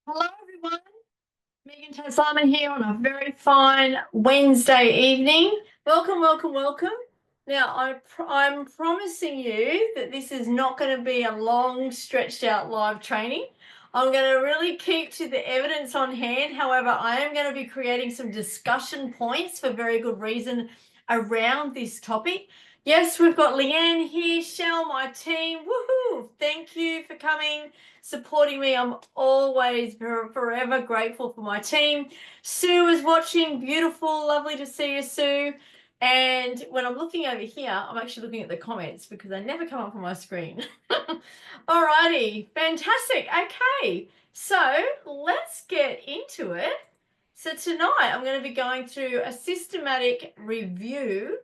Hello, everyone. Megan Taslama here on a very fine Wednesday evening. Welcome, welcome, welcome. Now, I'm promising you that this is not going to be a long, stretched out live training. I'm going to really keep to the evidence on hand. However, I am going to be creating some discussion points for very good reason around this topic. Yes, we've got Leanne here, Shell, my team. Woohoo! Thank you for coming, supporting me. I'm always forever grateful for my team. Sue is watching. Beautiful. Lovely to see you, Sue. And when I'm looking over here, I'm actually looking at the comments because they never come up on my screen. Alrighty, fantastic. Okay, so let's get into it. So tonight I'm going to be going through a systematic review,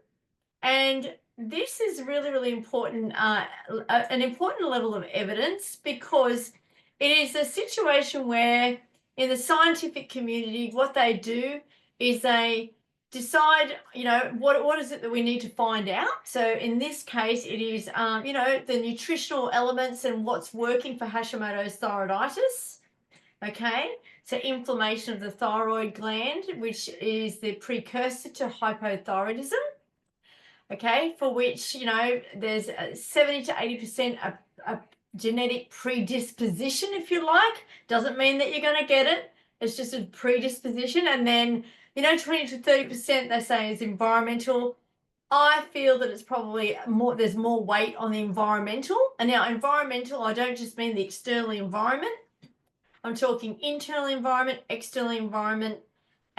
and this is really, really important, an important level of evidence, because it is a situation where in the scientific community, what they do is they decide, what is it that we need to find out. So in this case, it is, the nutritional elements and what's working for Hashimoto's thyroiditis. Okay, so inflammation of the thyroid gland, which is the precursor to hypothyroidism. Okay, for which, there's 70 to 80% a genetic predisposition, if you like. Doesn't mean that you're going to get it. It's just a predisposition. And then, 20 to 30% they say is environmental. I feel that it's probably more, there's more weight on the environmental. And now environmental, I don't just mean the external environment. I'm talking internal environment, external environment,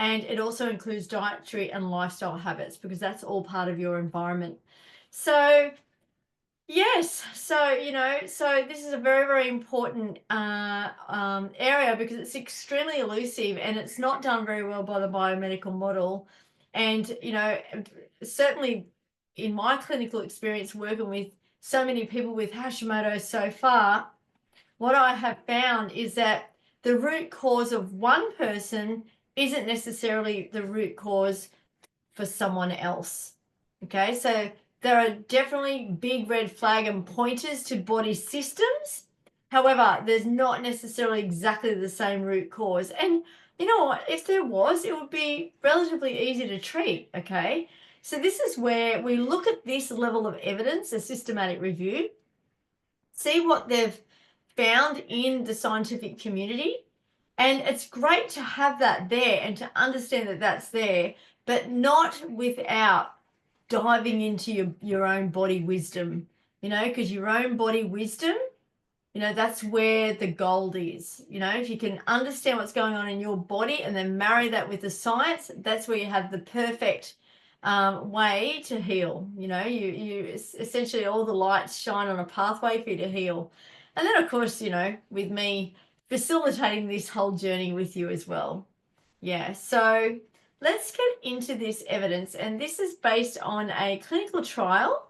and it also includes dietary and lifestyle habits, because that's all part of your environment. So yes, so this is a very, very important area, because it's extremely elusive and it's not done very well by the biomedical model. And certainly in my clinical experience working with so many people with Hashimoto so far, what I have found is that the root cause of one person isn't necessarily the root cause for someone else. Okay, so there are definitely big red flag and pointers to body systems. However, there's not necessarily exactly the same root cause. And you know what? If there was, it would be relatively easy to treat. Okay, so this is where we look at this level of evidence, a systematic review, see what they've found in the scientific community. And it's great to have that there and to understand that that's there, but not without diving into your own body wisdom, because your own body wisdom, that's where the gold is. If you can understand what's going on in your body and then marry that with the science, that's where you have the perfect way to heal. You essentially, all the lights shine on a pathway for you to heal. And then, of course, with me facilitating this whole journey with you as well. Yeah, so let's get into this evidence. And this is based on a clinical trial,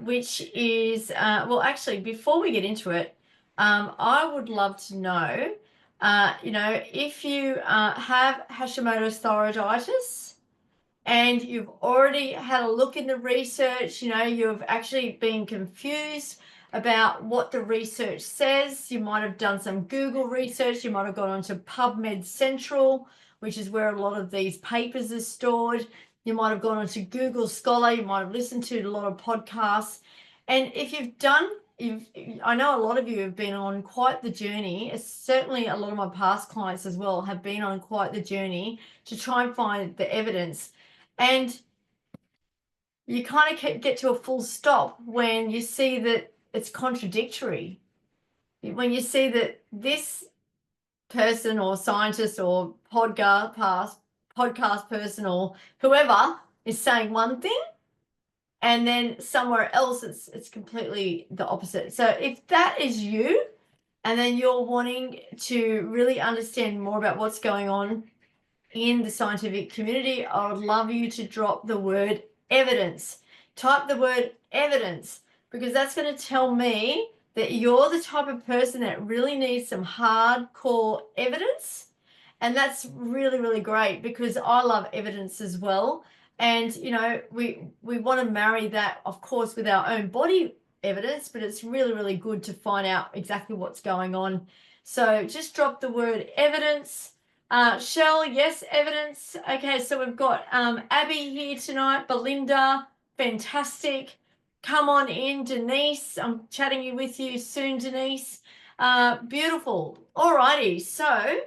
which is, well, actually, before we get into it, I would love to know, if you have Hashimoto's thyroiditis, and you've already had a look in the research, you've actually been confused about what the research says. You might have done some Google research. You might have gone onto PubMed Central, which is where a lot of these papers are stored. You might have gone onto Google Scholar. You might have listened to a lot of podcasts. And if I know a lot of you have been on quite the journey. Certainly a lot of my past clients as well have been on quite the journey to try and find the evidence. And you kind of get to a full stop when you see that it's contradictory. When you see that this person or scientist or podcast person or whoever is saying one thing, and then somewhere else it's completely the opposite. So if that is you, and then you're wanting to really understand more about what's going on in the scientific community, I would love you to drop the word evidence. Type the word evidence, because that's going to tell me that you're the type of person that really needs some hardcore evidence. And that's really, really great, because I love evidence as well. And, we want to marry that, of course, with our own body evidence, but it's really, really good to find out exactly what's going on. So just drop the word evidence. Shell, yes, evidence. Okay, so we've got Abby here tonight, Belinda, fantastic. Come on in, Denise. I'm chatting with you soon, Denise. Beautiful. Alrighty, so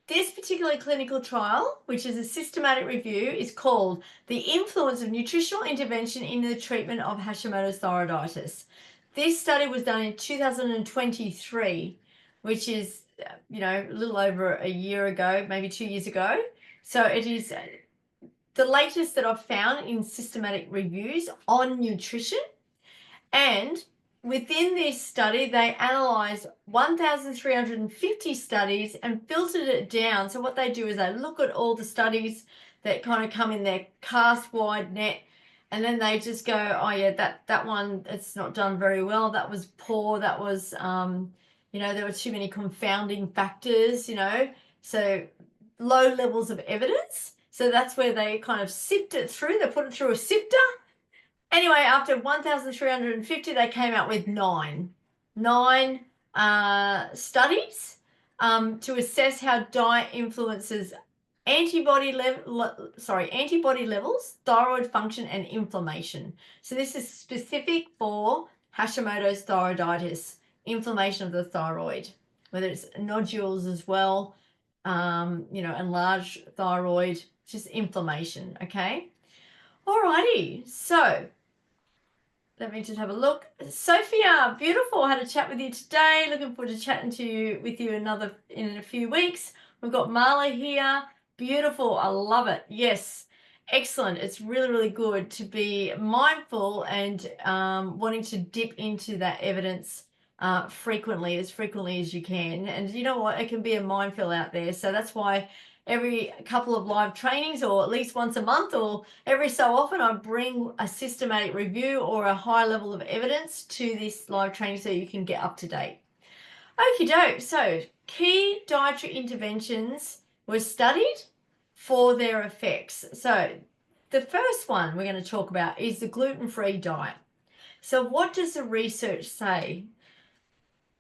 this particular clinical trial, which is a systematic review, is called The Influence of Nutritional Intervention in the Treatment of Hashimoto's Thyroiditis. This study was done in 2023, which is, a little over a year ago, maybe 2 years ago. So it is the latest that I've found in systematic reviews on nutrition. And within this study, they analysed 1,350 studies and filtered it down. So what they do is they look at all the studies that kind of come in their cast wide net, and then they just go, oh yeah, that one, it's not done very well. That was poor. That was, there were too many confounding factors, so low levels of evidence. So that's where they kind of sift it through. They put it through a sifter. Anyway, after 1,350, they came out with nine studies to assess how diet influences antibody levels, thyroid function, and inflammation. So this is specific for Hashimoto's thyroiditis, inflammation of the thyroid, whether it's nodules as well, enlarged thyroid, just inflammation, okay? Alrighty, so let me just have a look. Sophia, beautiful. I had a chat with you today. Looking forward to chatting with you in a few weeks. We've got Marla here. Beautiful. I love it. Yes. Excellent. It's really, really good to be mindful and wanting to dip into that evidence frequently as you can. And you know what? It can be a minefield out there. So that's why every couple of live trainings, or at least once a month, or every so often, I bring a systematic review or a high level of evidence to this live training so you can get up to date. Okie doke. So key dietary interventions were studied for their effects. So the first one we're going to talk about is the gluten-free diet. So what does the research say?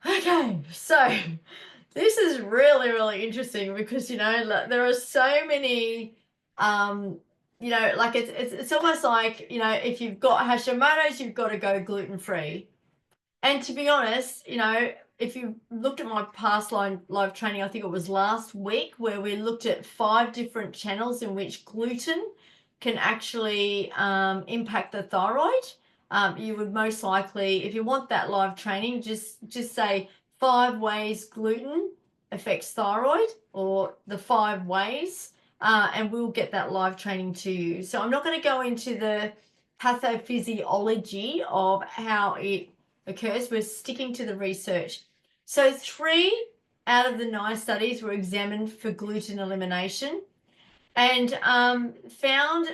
Okay, so this is really, really interesting because, there are so many, it's almost like, if you've got Hashimoto's, you've got to go gluten-free. And to be honest, if you looked at my past live training, I think it was last week, where we looked at 5 different channels in which gluten can actually impact the thyroid. You would most likely, if you want that live training, just say 5 ways gluten affects thyroid, or the 5 ways, and we'll get that live training to you. So I'm not going to go into the pathophysiology of how it occurs. We're sticking to the research. So 3 out of the 9 studies were examined for gluten elimination, and they found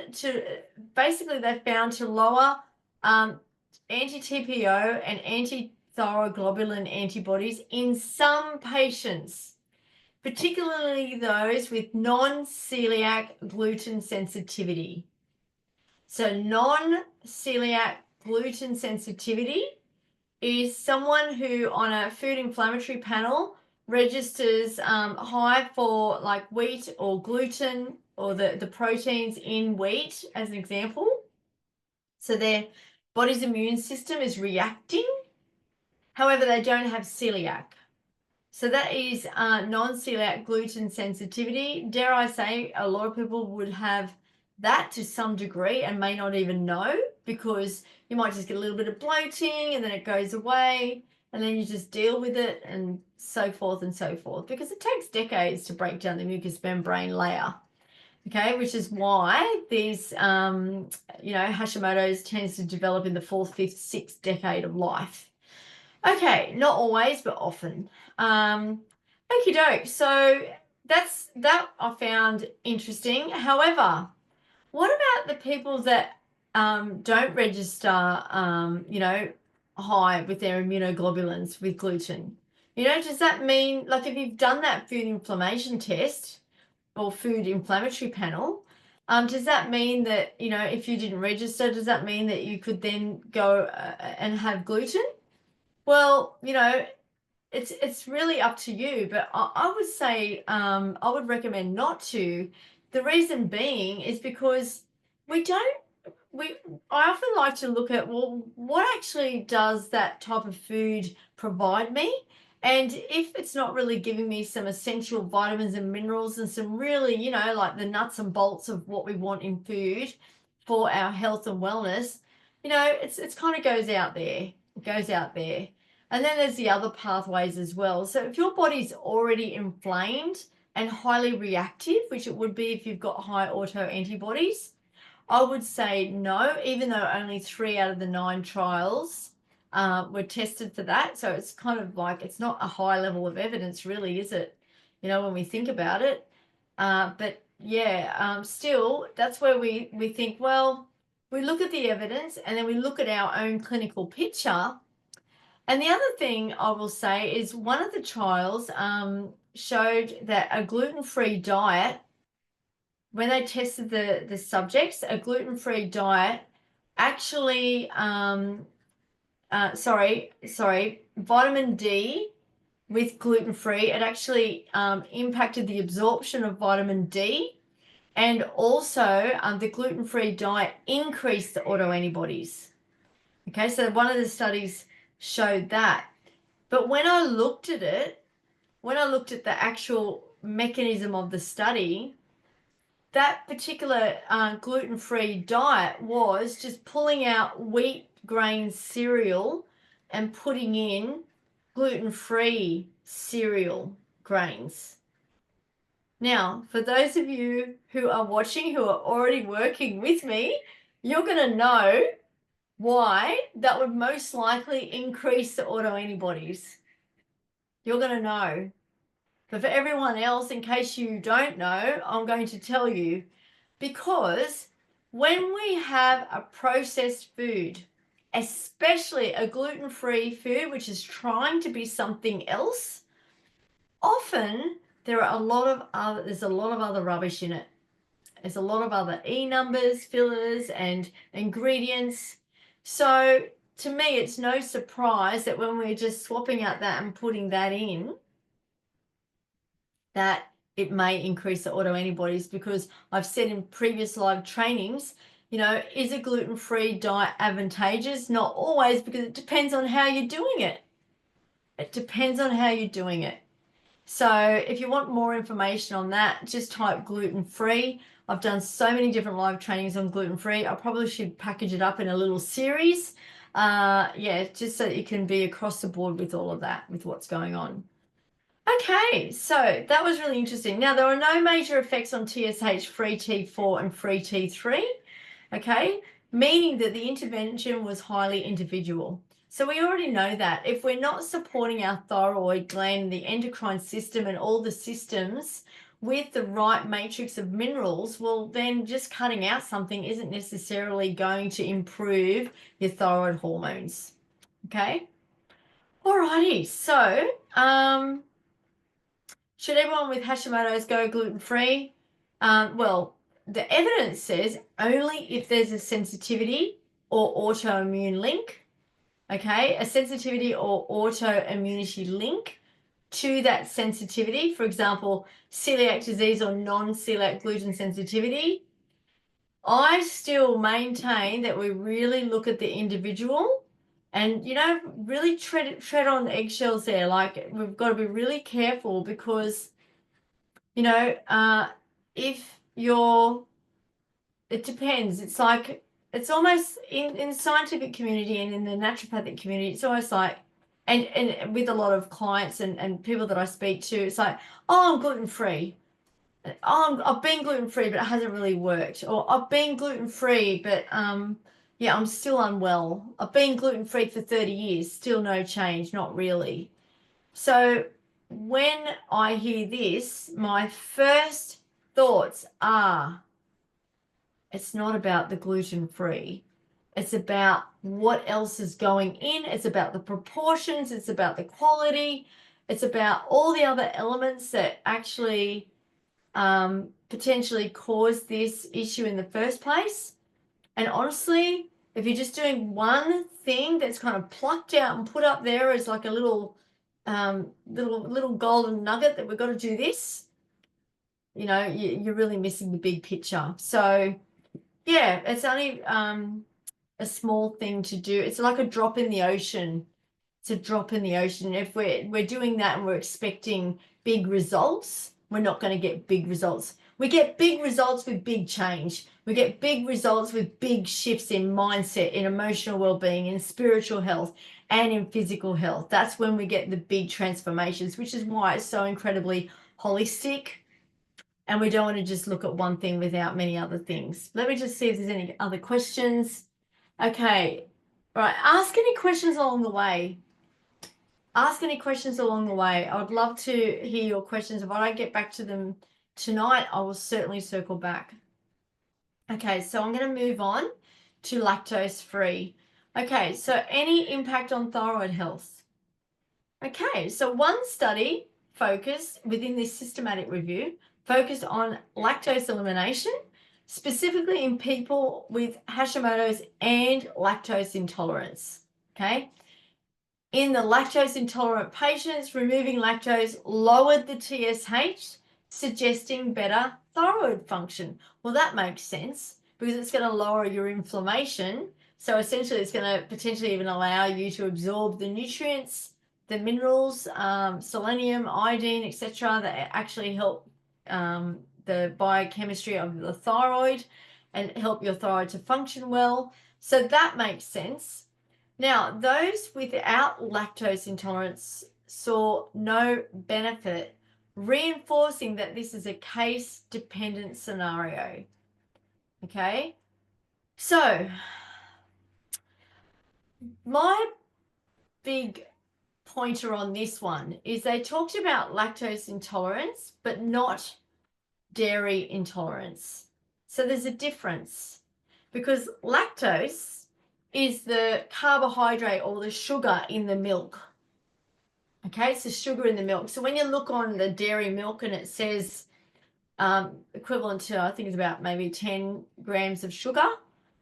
to lower anti-TPO and anti-thyroglobulin antibodies in some patients, particularly those with non-celiac gluten sensitivity. So non-celiac gluten sensitivity is someone who on a food inflammatory panel registers high for like wheat or gluten, or the proteins in wheat as an example. So their body's immune system is reacting. However, they don't have celiac. So that is non-celiac gluten sensitivity. Dare I say, a lot of people would have that to some degree and may not even know, because you might just get a little bit of bloating and then it goes away, and then you just deal with it, and so forth, because it takes decades to break down the mucous membrane layer. Okay, which is why these, Hashimoto's tends to develop in the 4th, 5th, 6th decade of life. Okay, not always, but often. Okie doke. So that I found interesting. However, what about the people that don't register, high with their immunoglobulins with gluten? Does that mean, like, if you've done that food inflammation test or food inflammatory panel, Does that mean that, if you didn't register, does that mean that you could then go and have gluten? Well, it's really up to you, but I would say I would recommend not to. The reason being is because we don't we I often like to look at, well, what actually does that type of food provide me? And if it's not really giving me some essential vitamins and minerals and some really, like the nuts and bolts of what we want in food for our health and wellness, it's kind of goes out there. It goes out there. And then there's the other pathways as well. So if your body's already inflamed and highly reactive, which it would be if you've got high auto antibodies, I would say no, even though only 3 out of the 9 trials were tested for that. So it's kind of like, it's not a high level of evidence, really, is it? When we think about it. But yeah, still, that's where we think, well, we look at the evidence and then we look at our own clinical picture. And the other thing I will say is one of the trials showed that a gluten-free diet, when they tested the subjects, a gluten-free diet actually, vitamin D with gluten-free, it actually impacted the absorption of vitamin D, and also the gluten-free diet increased the autoantibodies. Okay, so one of the studies showed that. But when I looked at it, when I looked at the actual mechanism of the study, that particular gluten-free diet was just pulling out wheat grain cereal and putting in gluten-free cereal grains. Now, for those of you who are watching, who are already working with me, you're going to know why that would most likely increase the autoantibodies. You're going to know. But for everyone else, in case you don't know, I'm going to tell you. Because when we have a processed food, especially a gluten-free food, which is trying to be something else, often there's a lot of other rubbish in it. There's a lot of other E numbers, fillers, and ingredients. So to me, it's no surprise that when we're just swapping out that and putting that in, that it may increase the autoantibodies, because I've said in previous live trainings, is a gluten-free diet advantageous? Not always, because it depends on how you're doing it. It depends on how you're doing it. So if you want more information on that, just type gluten-free. I've done so many different live trainings on gluten-free. I probably should package it up in a little series. Just so that you can be across the board with all of that, with what's going on. Okay, so that was really interesting. Now, there are no major effects on TSH free T4 and free T3, okay, meaning that the intervention was highly individual. So we already know that if we're not supporting our thyroid gland, the endocrine system, and all the systems with the right matrix of minerals, well, then just cutting out something isn't necessarily going to improve your thyroid hormones, okay? Alrighty, so should everyone with Hashimoto's go gluten-free? Well, the evidence says only if there's a sensitivity or autoimmune link, okay? A sensitivity or autoimmunity link to that sensitivity. For example, celiac disease or non-celiac gluten sensitivity. I still maintain that we really look at the individual and, really tread on eggshells there. Like, we've got to be really careful because, if it depends. It's like, it's almost in the scientific community and in the naturopathic community, it's almost like, and with a lot of clients and people that I speak to, it's like, oh, I'm gluten-free. Oh, I've been gluten-free, but it hasn't really worked. Or I've been gluten-free, but yeah, I'm still unwell. I've been gluten-free for 30 years, still no change, not really. So when I hear this, my first thoughts are, it's not about the gluten-free. It's about what else is going in. It's about the proportions. It's about the quality. It's about all the other elements that actually potentially caused this issue in the first place. And honestly, if you're just doing one thing that's kind of plucked out and put up there as like a little golden nugget that we've got to do this, you know, you're really missing the big picture. So yeah, it's only a small thing to do. It's like a drop in the ocean. It's a drop in the ocean. If we're doing that and we're expecting big results, we're not going to get big results. We get big results with big change. We get big results with big shifts in mindset, in emotional well-being, in spiritual health, and in physical health. That's when we get the big transformations, which is why it's so incredibly holistic. And we don't want to just look at one thing without many other things. Let me just see if there's any other questions. Okay. All right. Ask any questions along the way. Ask any questions along the way. I would love to hear your questions. If I don't get back to them tonight, I will certainly circle back. Okay, so I'm going to move on to lactose free. Okay, so any impact on thyroid health? Okay, so one study focused within this systematic review focused on lactose elimination, specifically in people with Hashimoto's and lactose intolerance. Okay. In the lactose intolerant patients, removing lactose lowered the TSH, suggesting better thyroid function. Well, that makes sense because it's going to lower your inflammation. So essentially, it's going to potentially even allow you to absorb the nutrients, the minerals, selenium, iodine, etc., that actually help the biochemistry of the thyroid and help your thyroid to function well. So that makes sense. Now, those without lactose intolerance saw no benefit, reinforcing that this is a case-dependent scenario. Okay, so my big pointer on this one is they talked about lactose intolerance, but not dairy intolerance. So there's a difference because lactose is the carbohydrate or the sugar in the milk. Okay, it's the sugar in the milk. So when you look on the dairy milk and it says equivalent to, I think it's about maybe 10 grams of sugar,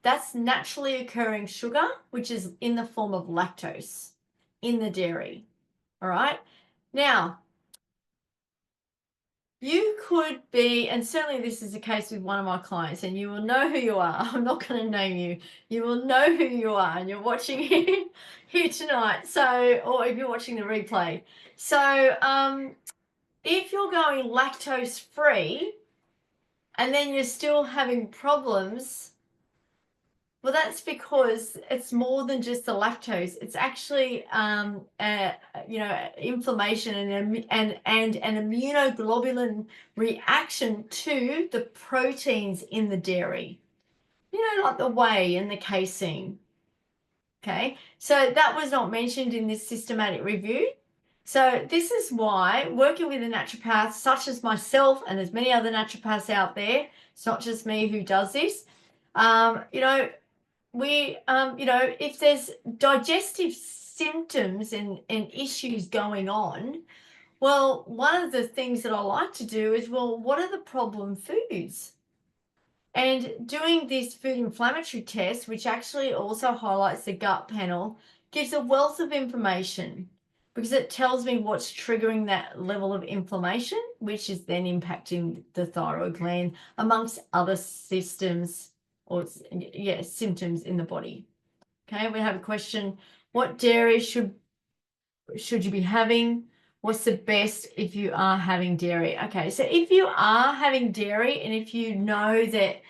that's naturally occurring sugar, which is in the form of lactose in the dairy. All right. Now, you could be, and certainly this is the case with one of my clients, and you will know who you are. I'm not going to name you. You will know who you are, and you're watching here tonight. So, or if you're watching the replay. So, if you're going lactose free, and then you're still having problems, well, that's because it's more than just the lactose. It's actually, inflammation and an immunoglobulin reaction to the proteins in the dairy. You know, like the whey and the casein. Okay, so that was not mentioned in this systematic review. So this is why working with a naturopath such as myself, and there's many other naturopaths out there, it's not just me who does this, we, if there's digestive symptoms and issues going on, well, one of the things that I like to do is, well, what are the problem foods? And doing this food inflammatory test, which actually also highlights the gut panel, gives a wealth of information because it tells me what's triggering that level of inflammation, which is then impacting the thyroid gland, amongst other systems or symptoms in the body. Okay, we have a question. What dairy should you be having? What's the best if you are having dairy? Okay, so if you are having dairy and if you know that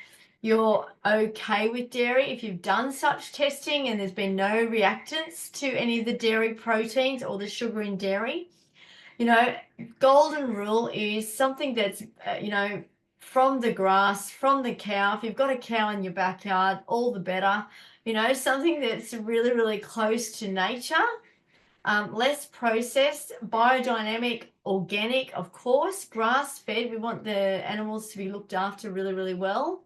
you're okay with dairy, if you've done such testing and there's been no reactants to any of the dairy proteins or the sugar in dairy, golden rule is something that's, from the grass, from the cow. If you've got a cow in your backyard, all the better. Something that's really, really close to nature, less processed, biodynamic, organic, of course, grass-fed. We want the animals to be looked after really, really well.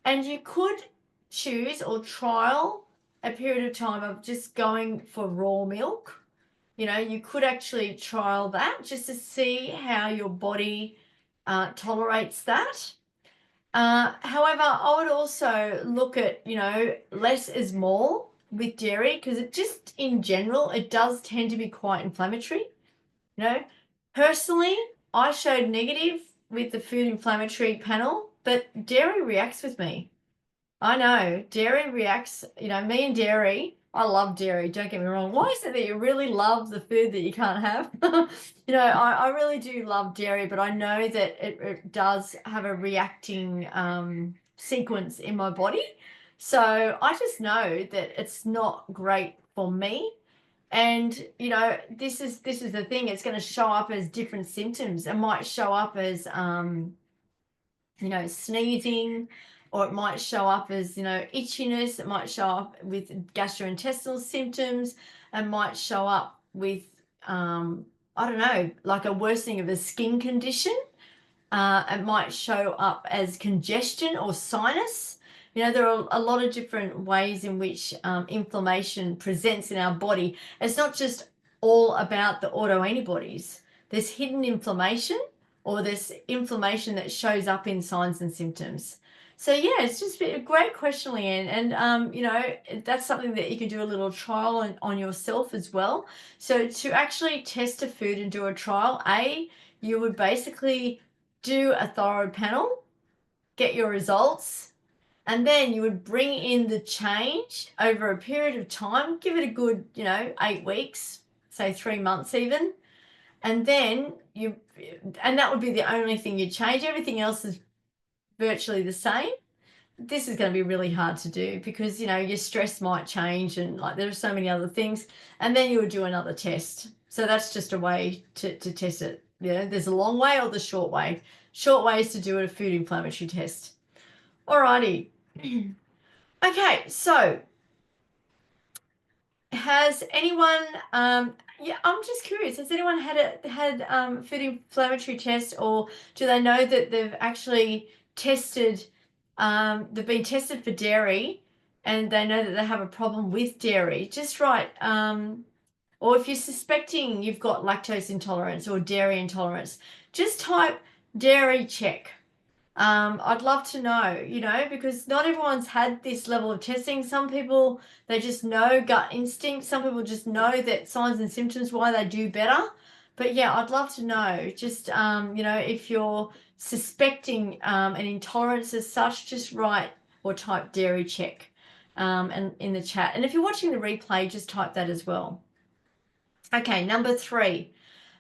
And you could choose or trial a period of time of just going for raw milk. You could actually trial that just to see how your body tolerates that. However, I would also look at, less is more with dairy, because it just, in general, it does tend to be quite inflammatory. Personally, I showed negative with the food inflammatory panel, but dairy reacts with me. I know dairy reacts, me and dairy. I love dairy, don't get me wrong. Why is it that you really love the food that you can't have? I really do love dairy, but I know that it does have a reacting sequence in my body. So I just know that it's not great for me. And this is the thing, it's going to show up as different symptoms. It might show up as sneezing, or it might show up as, itchiness. It might show up with gastrointestinal symptoms. It might show up with, I don't know, like a worsening of a skin condition. It might show up as congestion or sinus. There are a lot of different ways in which inflammation presents in our body. It's not just all about the autoantibodies. There's hidden inflammation, or there's inflammation that shows up in signs and symptoms. So yeah, it's just a great question, Leanne. And that's something that you can do a little trial on yourself as well. So to actually test a food and do a trial, you would basically do a thyroid panel, get your results, and then you would bring in the change over a period of time. Give it a good, 8 weeks, say 3 months even. And then that would be the only thing you change. Everything else is virtually the same. This is going to be really hard to do because, your stress might change, and like there are so many other things. And then you would do another test. So that's just a way to test it. There's a long way or the short way. Short way is to do a food inflammatory test. Alrighty. Okay, so has anyone, I'm just curious, has anyone had food inflammatory test, or do they know that they've actually tested, they've been tested for dairy and they know that they have a problem with dairy? Just write, or if you're suspecting you've got lactose intolerance or dairy intolerance, just type dairy check. I'd love to know, because not everyone's had this level of testing. Some people, they just know gut instinct. Some people just know that signs and symptoms, why they do better. But yeah, I'd love to know. Just, if you're suspecting an intolerance as such, just write or type dairy check and in the chat. And if you're watching the replay, just type that as well. Okay, number 3.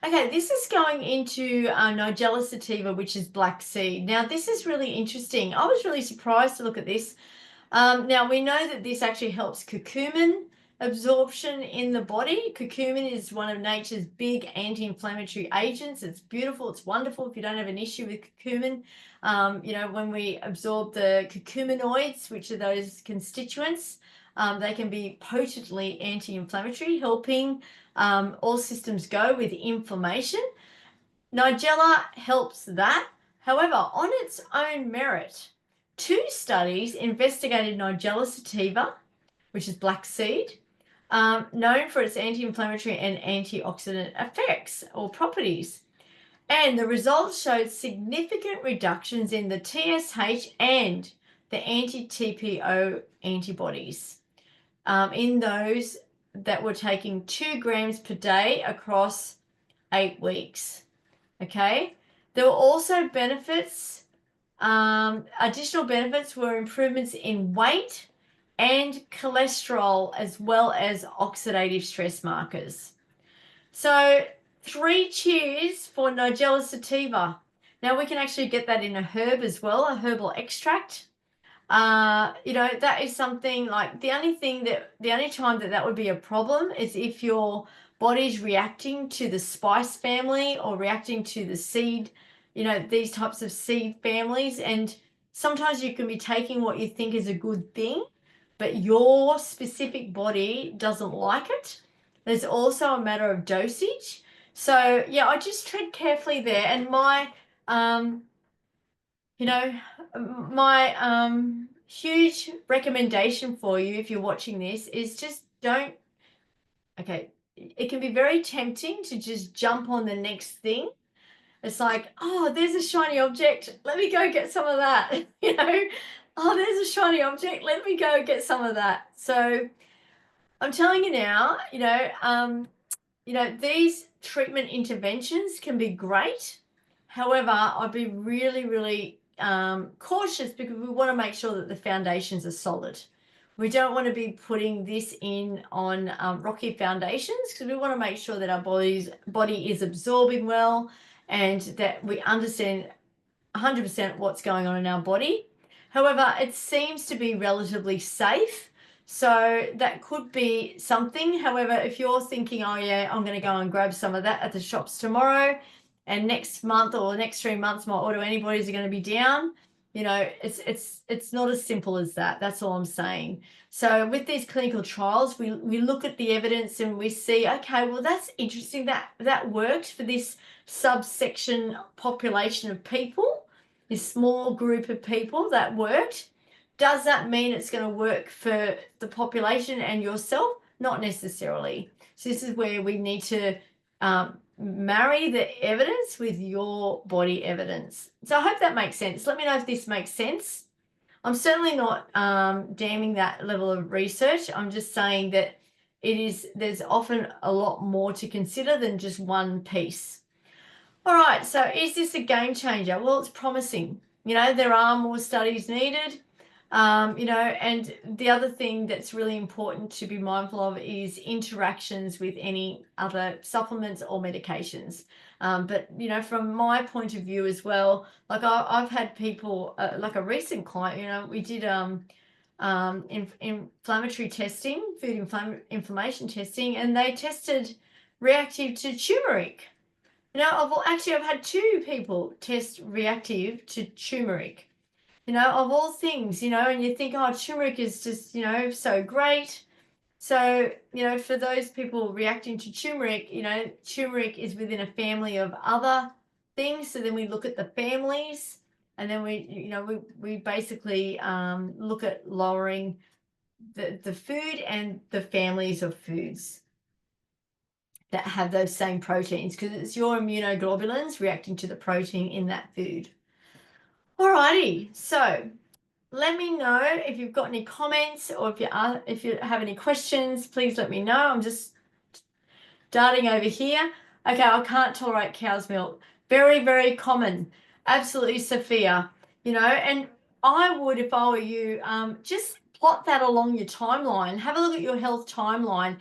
Okay, this is going into Nigella Sativa, which is black seed. Now, this is really interesting. I was really surprised to look at this. Now, we know that this actually helps curcumin absorption in the body. Curcumin is one of nature's big anti-inflammatory agents. It's beautiful. It's wonderful if you don't have an issue with curcumin. When we absorb the curcuminoids, which are those constituents, they can be potently anti-inflammatory, helping all systems go with inflammation. Nigella helps that. However, on its own merit, 2 studies investigated Nigella Sativa, which is black seed, known for its anti-inflammatory and antioxidant effects or properties. And the results showed significant reductions in the TSH and the anti-TPO antibodies in those that were taking 2 grams per day across 8 weeks. Okay, there were also benefits. Additional benefits were improvements in weight and cholesterol, as well as oxidative stress markers. So 3 cheers for Nigella Sativa. Now we can actually get that in a herb as well, a herbal extract. That is something like the only time that would be a problem is if your body's reacting to the spice family or reacting to the seed, these types of seed families. And sometimes you can be taking what you think is a good thing, but your specific body doesn't like it. There's also a matter of dosage. So yeah, I just tread carefully there. And my huge recommendation for you, if you're watching this, is just don't. Okay, it can be very tempting to just jump on the next thing, It's like, oh, there's a shiny object. Let me go get some of that. Oh, there's a shiny object. Let me go get some of that. So I'm telling you now, these treatment interventions can be great. However, I'd be really, really cautious because we want to make sure that the foundations are solid. We don't want to be putting this in on rocky foundations because we want to make sure that our body is absorbing well and that we understand 100% what's going on in our body. However, it seems to be relatively safe. So that could be something. However, if you're thinking, oh yeah, I'm going to go and grab some of that at the shops tomorrow, and next month or the next 3 months my autoantibodies are going to be down, it's not as simple as that. That's all I'm saying. So with these clinical trials, we look at the evidence and we see, okay, well, that's interesting. That worked for this subsection population of people, this small group of people that worked. Does that mean it's going to work for the population and yourself? Not necessarily. So this is where we need to marry the evidence with your body evidence. So I hope that makes sense. Let me know if this makes sense. I'm certainly not damning that level of research. I'm just saying that there's often a lot more to consider than just one piece. All right, so is this a game changer? Well, it's promising. There are more studies needed. And the other thing that's really important to be mindful of is interactions with any other supplements or medications. But from my point of view as well, like I've had people, like a recent client, we did inflammatory testing, food inflammation testing, and they tested reactive to turmeric. I've had 2 people test reactive to turmeric. Of all things, and you think, oh, turmeric is just, so great. So, for those people reacting to turmeric, turmeric is within a family of other things. So then we look at the families, and then we basically look at lowering the food and the families of foods that have those same proteins, because it's your immunoglobulins reacting to the protein in that food. Alrighty, so let me know if you've got any comments or if you have any questions, please let me know. I'm just darting over here. Okay, I can't tolerate cow's milk. Very, very common. Absolutely, Sophia. And I would, if I were you, just plot that along your timeline. Have a look at your health timeline.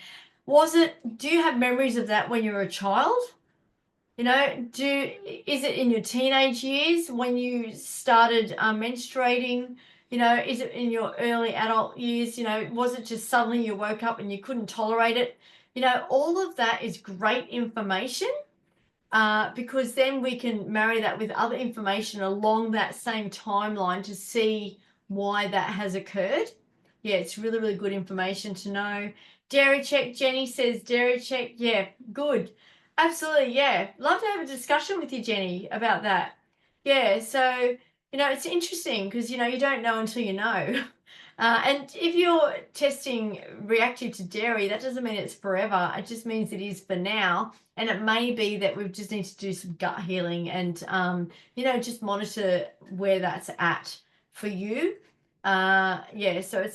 Do you have memories of that when you were a child? Is it in your teenage years when you started menstruating? Is it in your early adult years? Was it just suddenly you woke up and you couldn't tolerate it? All of that is great information because then we can marry that with other information along that same timeline to see why that has occurred. Yeah, it's really, really good information to know. Dairy check, Jenny says dairy check. Yeah, good. Absolutely, yeah. Love to have a discussion with you, Jenny, about that. Yeah, so, it's interesting because, you don't know until you know. And if you're testing reactive to dairy, that doesn't mean it's forever. It just means it is for now. And it may be that we just need to do some gut healing and, just monitor where that's at for you. Yeah, so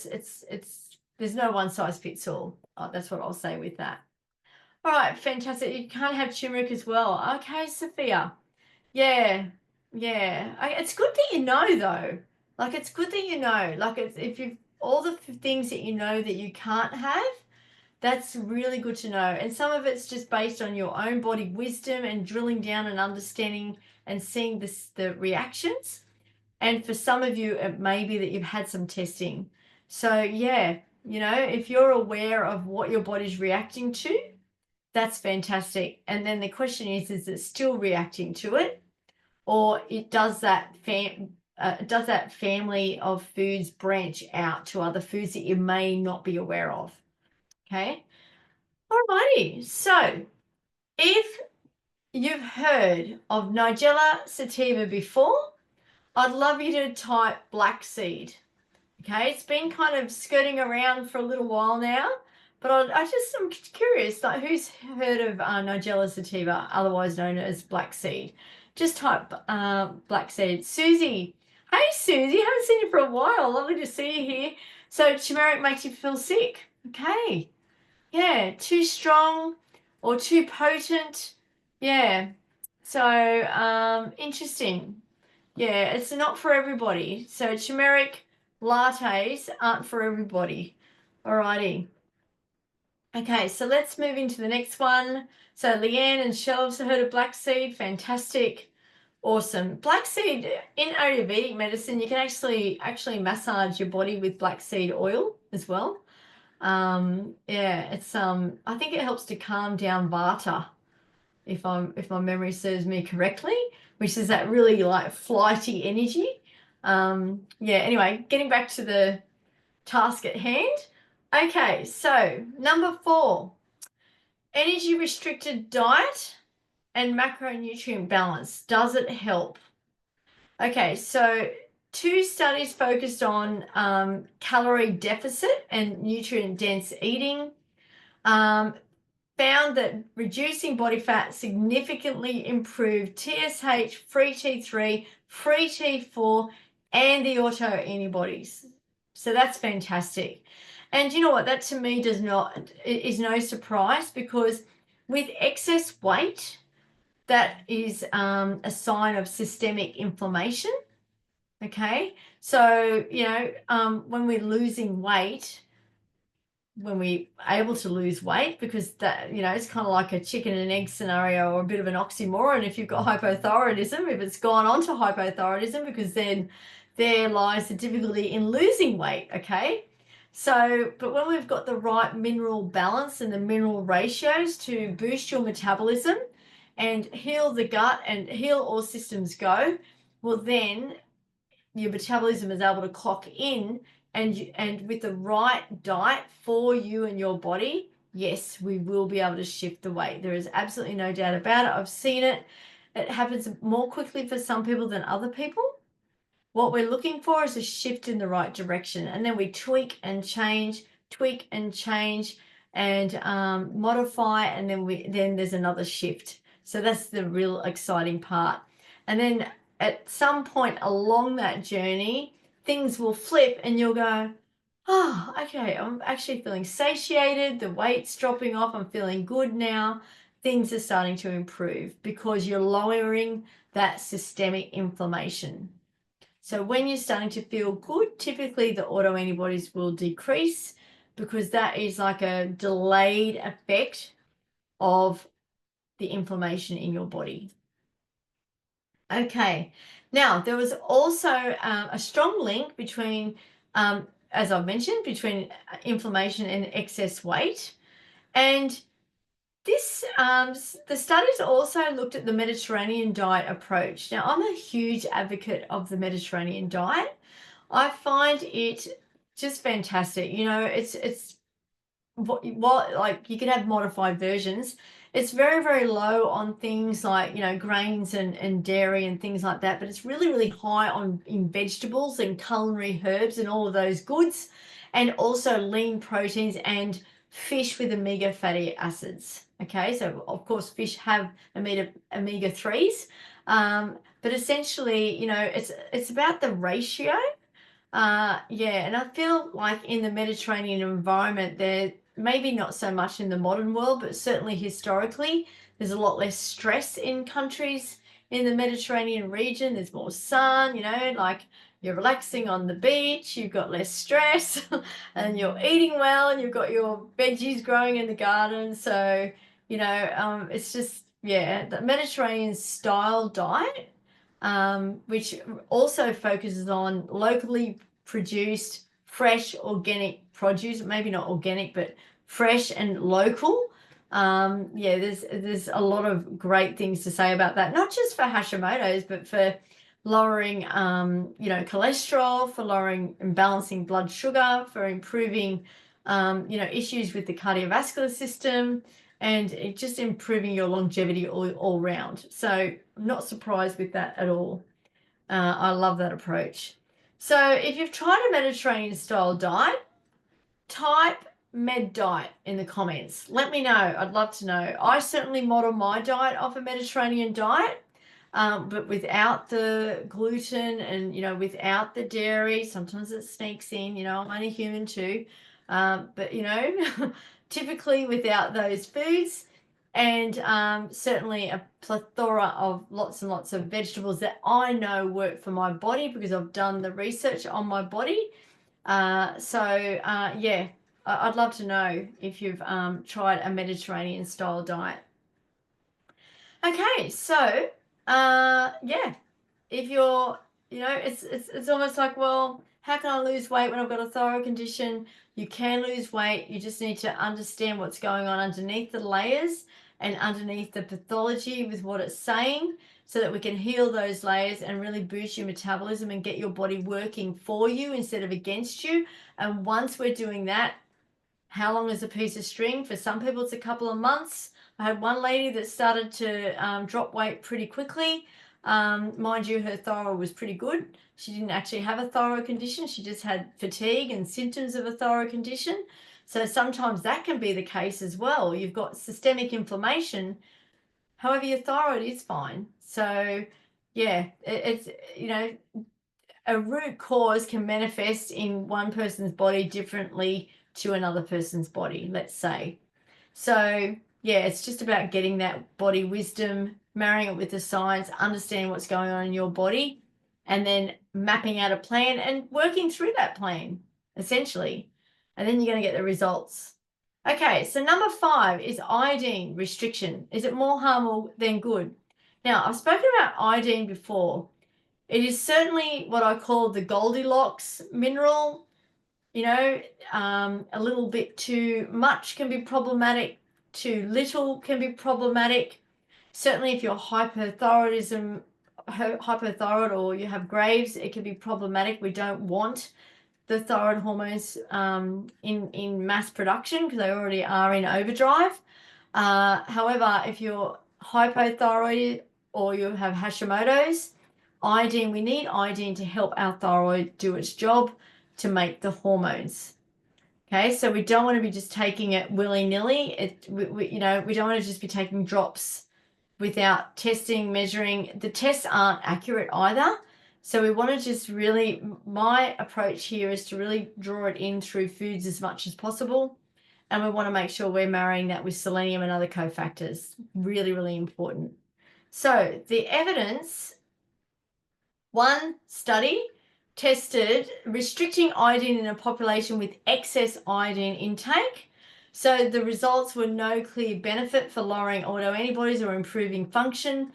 there's no one size fits all. Oh, that's what I'll say with that. All right, fantastic. You can't have turmeric as well. Okay, Sophia. Yeah, yeah. It's good that you know, though. Like, it's good that you know. Like, if you've all the things that you know that you can't have, that's really good to know. And some of it's just based on your own body wisdom and drilling down and understanding and seeing the reactions. And for some of you, it may be that you've had some testing. So, yeah, if you're aware of what your body's reacting to, that's fantastic. And then the question is it still reacting to it? Or does that family of foods branch out to other foods that you may not be aware of? Okay. Alrighty. So if you've heard of Nigella Sativa before, I'd love you to type black seed. Okay, it's been kind of skirting around for a little while now, but I'm curious, like, who's heard of Nigella Sativa, otherwise known as black seed? just type black seed. Susie, hey Susie, haven't seen you for a while. Lovely to see you here. So turmeric makes you feel sick. Okay. Yeah, too strong or too potent. Yeah. So interesting. Yeah, it's not for everybody. So turmeric lattes aren't for everybody. Alrighty. Okay, so let's move into the next one. So Leanne and Shelves heard of black seed. Fantastic. Awesome. Black seed in Ayurvedic medicine, you can actually massage your body with black seed oil as well. Yeah, it's I think it helps to calm down vata, if my memory serves me correctly, which is that really like flighty energy. Yeah, anyway, getting back to the task at hand. Okay, so number 4, energy restricted diet and macronutrient balance. Does it help? Okay, so 2 studies focused on calorie deficit and nutrient dense eating. Found that reducing body fat significantly improved TSH, free T3, free T4, and the autoantibodies. So that's fantastic. And you know what? That to me is no surprise, because with excess weight, that is a sign of systemic inflammation. Okay, so when we're losing weight, when we're able to lose weight, because that, it's kind of like a chicken and egg scenario, or a bit of an oxymoron if you've got hypothyroidism, if it's gone on to hypothyroidism, because then there lies the difficulty in losing weight. Okay, so but when we've got the right mineral balance and the mineral ratios to boost your metabolism and heal the gut and heal all systems go, well, then your metabolism is able to clock in, and with the right diet for you and your body, yes, we will be able to shift the weight. There is absolutely no doubt about it. I've seen it. It happens more quickly for some people than other people. What we're looking for is a shift in the right direction, and then we tweak and change, and modify, and then there's another shift. So that's the real exciting part. And then at some point along that journey, things will flip and you'll go, oh, okay, I'm actually feeling satiated, the weight's dropping off, I'm feeling good now. Things are starting to improve because you're lowering that systemic inflammation. So when you're starting to feel good, typically the autoantibodies will decrease, because that is like a delayed effect of the inflammation in your body. Okay, now there was also a strong link between, as I've mentioned, between inflammation and excess weight. And this, the studies also looked at the Mediterranean diet approach. Now, I'm a huge advocate of the Mediterranean diet. I find it just fantastic. It's what like you can have modified versions. It's very, very low on things like, grains and dairy and things like that, but it's really, really high in vegetables and culinary herbs and all of those goods, and also lean proteins and fish with omega fatty acids. Okay, so of course fish have omega 3s, but essentially, it's about the ratio. Yeah, and I feel like in the Mediterranean environment, there maybe not so much in the modern world, but certainly historically, there's a lot less stress in countries in the Mediterranean region. There's more sun, like you're relaxing on the beach, you've got less stress, and you're eating well, and you've got your veggies growing in the garden. So, it's just, yeah, the Mediterranean style diet, which also focuses on locally produced, fresh, organic produce. Maybe not organic, but fresh and local. Yeah, there's a lot of great things to say about that, not just for Hashimoto's, but for lowering, cholesterol, for lowering and balancing blood sugar, for improving, issues with the cardiovascular system, and it just improving your longevity all round. So I'm not surprised with that at all. I love that approach. So if you've tried a Mediterranean style diet, type med diet in the comments. Let me know. I'd love to know. I certainly model my diet off a Mediterranean diet. but without the gluten and, without the dairy. Sometimes it sneaks in, I'm only human too. But, typically without those foods, and certainly a plethora of lots and lots of vegetables that I know work for my body because I've done the research on my body. Yeah, I'd love to know if you've tried a Mediterranean style diet. Okay, so yeah, if you're, it's almost like, well, how can I lose weight when I've got a thyroid condition? You can lose weight. You just need to understand what's going on underneath the layers and underneath the pathology with what it's saying, so that we can heal those layers and really boost your metabolism and get your body working for you instead of against you. And once we're doing that, how long is a piece of string? For some people, it's a couple of months. I had one lady that started to drop weight pretty quickly. Mind you, her thyroid was pretty good. She didn't actually have a thyroid condition. She just had fatigue and symptoms of a thyroid condition. So sometimes that can be the case as well. You've got systemic inflammation. However, your thyroid is fine. So yeah, it's, a root cause can manifest in one person's body differently to another person's body, let's say. So yeah, it's just about getting that body wisdom, marrying it with the science, understanding what's going on in your body, and then mapping out a plan and working through that plan, essentially. And then you're going to get the results. Okay, so number 5 is iodine restriction. Is it more harmful than good? Now, I've spoken about iodine before. It is certainly what I call the Goldilocks mineral. A little bit too much can be problematic, too little can be problematic. Certainly if you're hypothyroid or you have Graves, it can be problematic. We don't want the thyroid hormones in mass production because they already are in overdrive. However, if you're hypothyroid or you have Hashimoto's, iodine, we need iodine to help our thyroid do its job to make the hormones. Okay, so we don't want to be just taking it willy-nilly. We don't want to just be taking drops without testing, measuring. The tests aren't accurate either. So we want to just really, my approach here is to really draw it in through foods as much as possible. And we want to make sure we're marrying that with selenium and other cofactors. Really, really important. So the evidence, one study tested restricting iodine in a population with excess iodine intake. So the results were no clear benefit for lowering autoantibodies or improving function.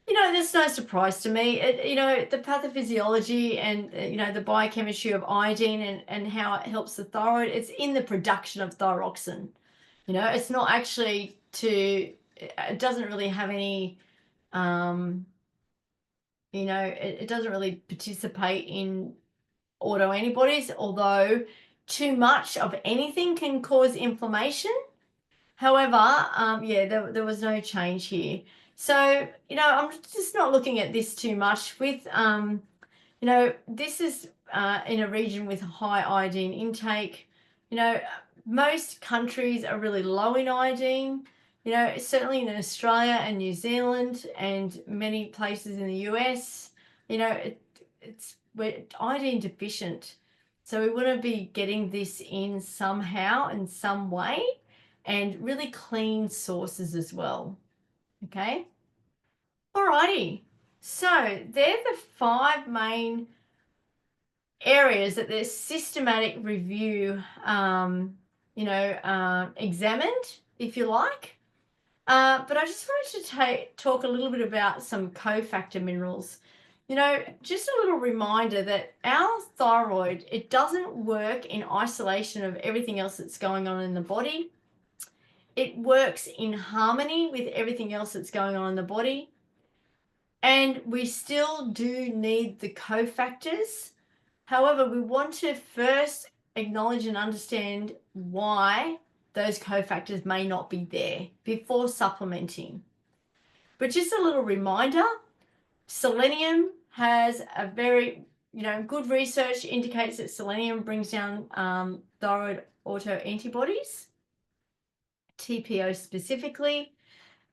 There's no surprise to me. The pathophysiology and, the biochemistry of iodine and how it helps the thyroid, it's in the production of thyroxine. It's not actually it doesn't really have any, it doesn't really participate in autoantibodies, although too much of anything can cause inflammation. However, there was no change here. So, I'm just not looking at this too much with, this is in a region with high iodine intake. Most countries are really low in iodine. Certainly in Australia and New Zealand and many places in the US, we're iodine deficient. So we want to be getting this in somehow, in some way, and really clean sources as well. Okay. Alrighty. So they're the 5 main areas that their systematic review, examined, if you like. But I just wanted to talk a little bit about some cofactor minerals. Just a little reminder that our thyroid, it doesn't work in isolation of everything else that's going on in the body. It works in harmony with everything else that's going on in the body. And we still do need the cofactors. However, we want to first acknowledge and understand why those cofactors may not be there before supplementing. But just a little reminder, selenium has a very, good research indicates that selenium brings down thyroid autoantibodies, TPO specifically,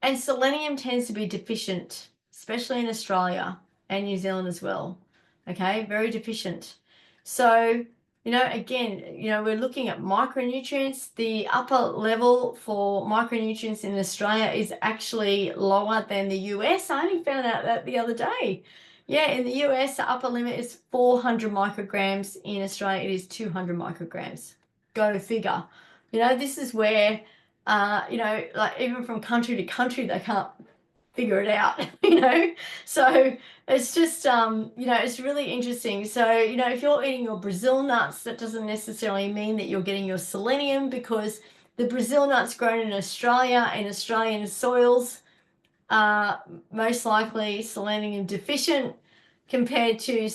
and selenium tends to be deficient, especially in Australia and New Zealand as well. Okay, very deficient. So, again, we're looking at micronutrients. The upper level for micronutrients in Australia is actually lower than the US. I only found out that the other day. Yeah, in the US, the upper limit is 400 micrograms. In Australia, it is 200 micrograms. Go figure. This is where, like even from country to country, they can't figure it out, So it's just, it's really interesting. So, if you're eating your Brazil nuts, that doesn't necessarily mean that you're getting your selenium, because the Brazil nuts grown in Australia and Australian soils are most likely selenium deficient compared to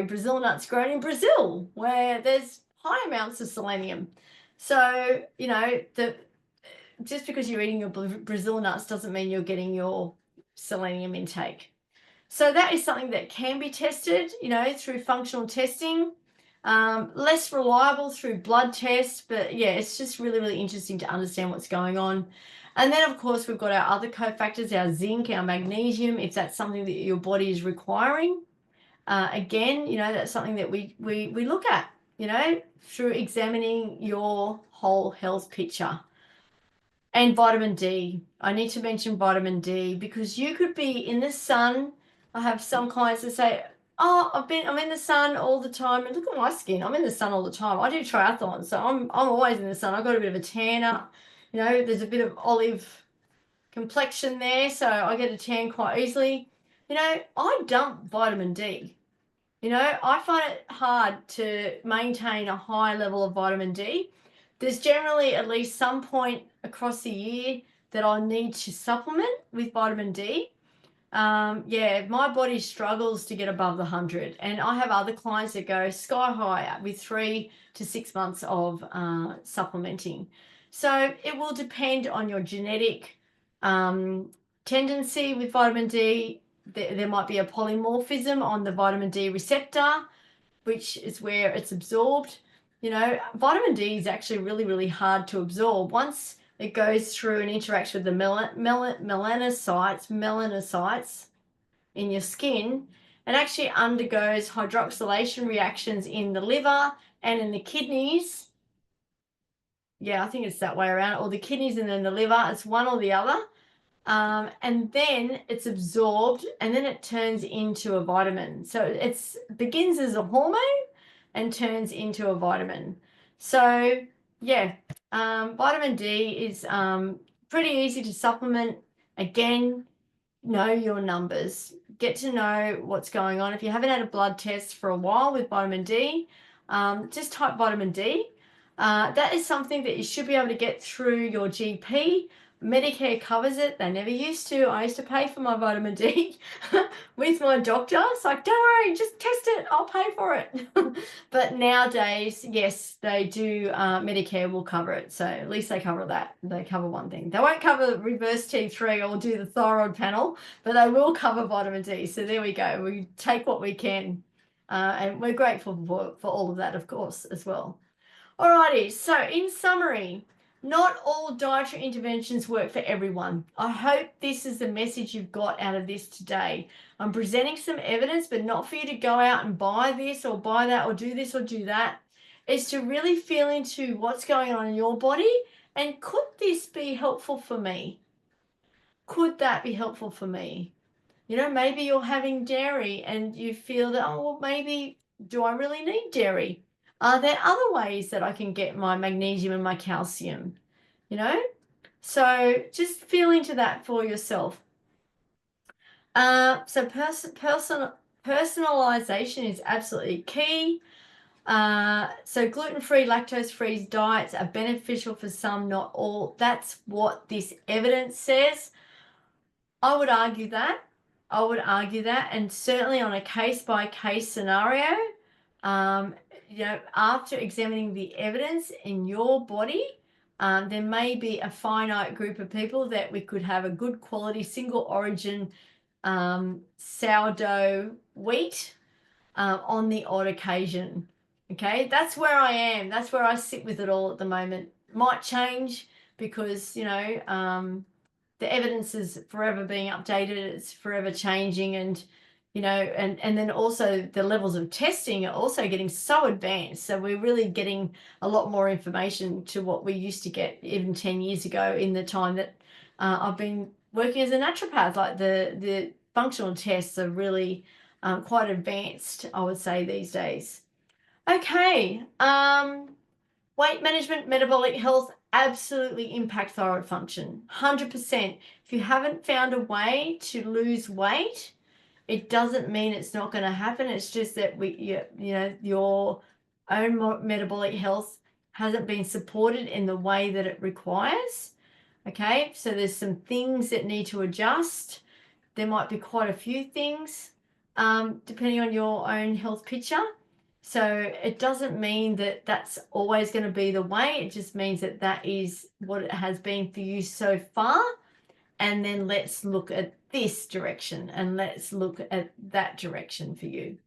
Brazil nuts grown in Brazil, where there's high amounts of selenium. So, just because you're eating your Brazil nuts doesn't mean you're getting your selenium intake. So that is something that can be tested, through functional testing. Less reliable through blood tests, but yeah, it's just really, really interesting to understand what's going on. And then, of course, we've got our other cofactors, our zinc, our magnesium, if that's something that your body is requiring. Again, that's something that we look at, through examining your whole health picture. And vitamin D. I need to mention vitamin D because you could be in the sun. I have some clients that say, "Oh, I'm in the sun all the time, and look at my skin. I'm in the sun all the time. I do triathlon, so I'm always in the sun. I've got a bit of a tanner. There's a bit of olive complexion there, so I get a tan quite easily. I dump vitamin D. I find it hard to maintain a high level of vitamin D. There's generally at least some point across the year that I'll need to supplement with vitamin D. Yeah, my body struggles to get above the 100, and I have other clients that go sky high with 3 to 6 months of supplementing. So it will depend on your genetic tendency with vitamin D. There might be a polymorphism on the vitamin D receptor, which is where it's absorbed. Vitamin D is actually really, really hard to absorb. Once it goes through and interacts with the melanocytes in your skin, it actually undergoes hydroxylation reactions in the liver and in the kidneys. Yeah, I think it's that way around, or the kidneys and then the liver. It's one or the other. And then it's absorbed, and then it turns into a vitamin. So it begins as a hormone and turns into a vitamin. So yeah, vitamin D is pretty easy to supplement. Again, know your numbers. Get to know what's going on. If you haven't had a blood test for a while with vitamin D, just type vitamin D. That is something that you should be able to get through your GP. Medicare covers it. They never used to. I used to pay for my vitamin D with my doctor. It's like, don't worry, just test it. I'll pay for it. But nowadays, yes, they do. Medicare will cover it. So at least they cover that. They cover one thing. They won't cover reverse T3 or do the thyroid panel, but they will cover vitamin D. So there we go. We take what we can. And we're grateful for all of that, of course, as well. Alrighty, so in summary, not all dietary interventions work for everyone. I hope this is the message you've got out of this today. I'm presenting some evidence, but not for you to go out and buy this or buy that or do this or do that. It's to really feel into what's going on in your body, and could this be helpful for me? Could that be helpful for me? Maybe you're having dairy and you feel that, oh, well, maybe do I really need dairy? Are there other ways that I can get my magnesium and my calcium? So just feel into that for yourself. So personalization is absolutely key. So gluten-free, lactose-free diets are beneficial for some, not all. That's what this evidence says. I would argue that. And certainly on a case-by-case scenario, after examining the evidence in your body, there may be a finite group of people that we could have a good quality single origin sourdough wheat on the odd occasion. Okay, that's where I am. That's where I sit with it all at the moment. Might change because, the evidence is forever being updated, it's forever changing, and and then also the levels of testing are also getting so advanced. So we're really getting a lot more information to what we used to get even 10 years ago in the time that I've been working as a naturopath. Like the functional tests are really quite advanced, I would say, these days. Okay. Weight management, metabolic health absolutely impact thyroid function, 100%. If you haven't found a way to lose weight, it doesn't mean it's not going to happen. It's just that your own metabolic health hasn't been supported in the way that it requires. Okay, so there's some things that need to adjust. There might be quite a few things, depending on your own health picture. So it doesn't mean that that's always going to be the way. It just means that that is what it has been for you so far. And then let's look at this direction and let's look at that direction for you.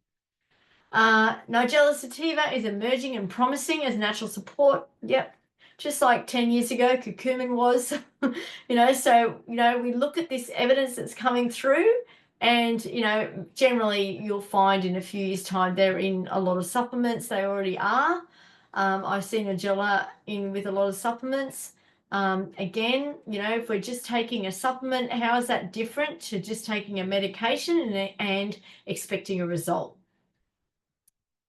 Nigella Sativa is emerging and promising as natural support. Yep. Just like 10 years ago, curcumin was, so, we look at this evidence that's coming through, and, generally you'll find in a few years' time they're in a lot of supplements. They already are. I've seen Nigella in with a lot of supplements. Again, if we're just taking a supplement, how is that different to just taking a medication and expecting a result?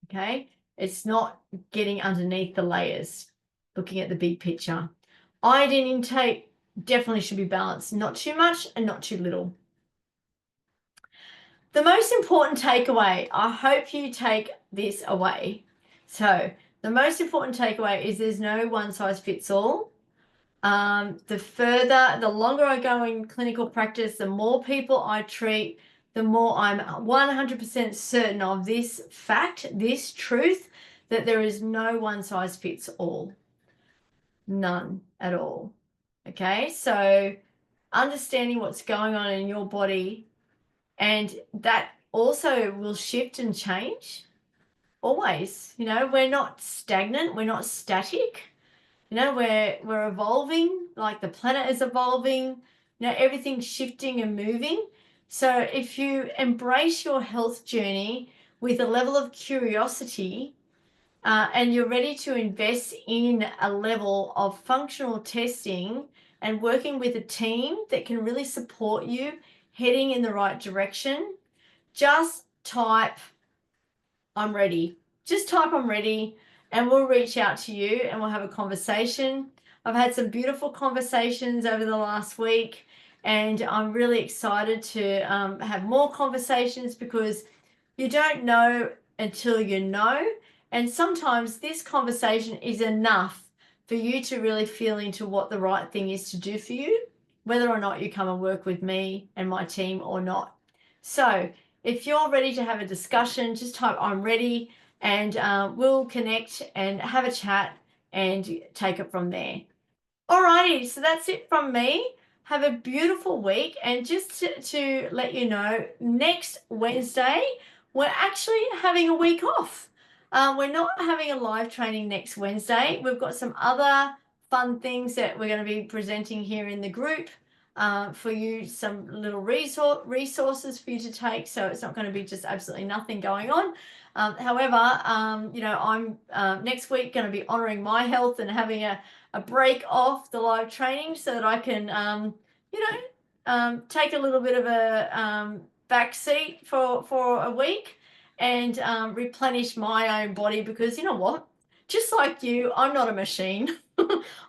Okay, it's not getting underneath the layers, looking at the big picture. Iodine intake definitely should be balanced, not too much and not too little. The most important takeaway, I hope you take this away. So the most important takeaway is there's no one size fits all. The longer I go in clinical practice, the more people I treat, the more I'm 100% certain of this fact, this truth, that there is no one size fits all. None at all. Okay, so understanding what's going on in your body, and that also will shift and change always. We're not stagnant, we're not static. We're evolving, like the planet is evolving, everything's shifting and moving. So if you embrace your health journey with a level of curiosity, and you're ready to invest in a level of functional testing and working with a team that can really support you heading in the right direction, just type, "I'm ready." Just type, "I'm ready," and we'll reach out to you and we'll have a conversation. I've had some beautiful conversations over the last week, and I'm really excited to have more conversations, because you don't know until you know. And sometimes this conversation is enough for you to really feel into what the right thing is to do for you, whether or not you come and work with me and my team or not. So if you're ready to have a discussion, just type, "I'm ready," and we'll connect and have a chat and take it from there. Alrighty, so that's it from me. Have a beautiful week. And just to let you know, next Wednesday, we're actually having a week off. We're not having a live training next Wednesday. We've got some other fun things that we're going to be presenting here in the group for you, some little resources for you to take. So it's not going to be just absolutely nothing going on. However, I'm next week going to be honoring my health and having a break off the live training so that I can, take a little bit of a back seat for a week and replenish my own body, because you know what? Just like you, I'm not a machine.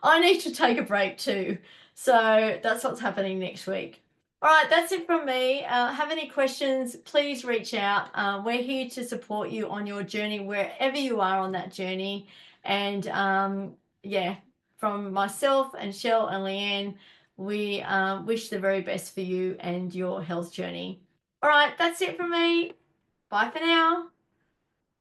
I need to take a break too. So that's what's happening next week. All right, that's it from me. Have any questions, please reach out. We're here to support you on your journey, wherever you are on that journey. And from myself and Shell and Leanne, we wish the very best for you and your health journey. All right, that's it from me. Bye for now.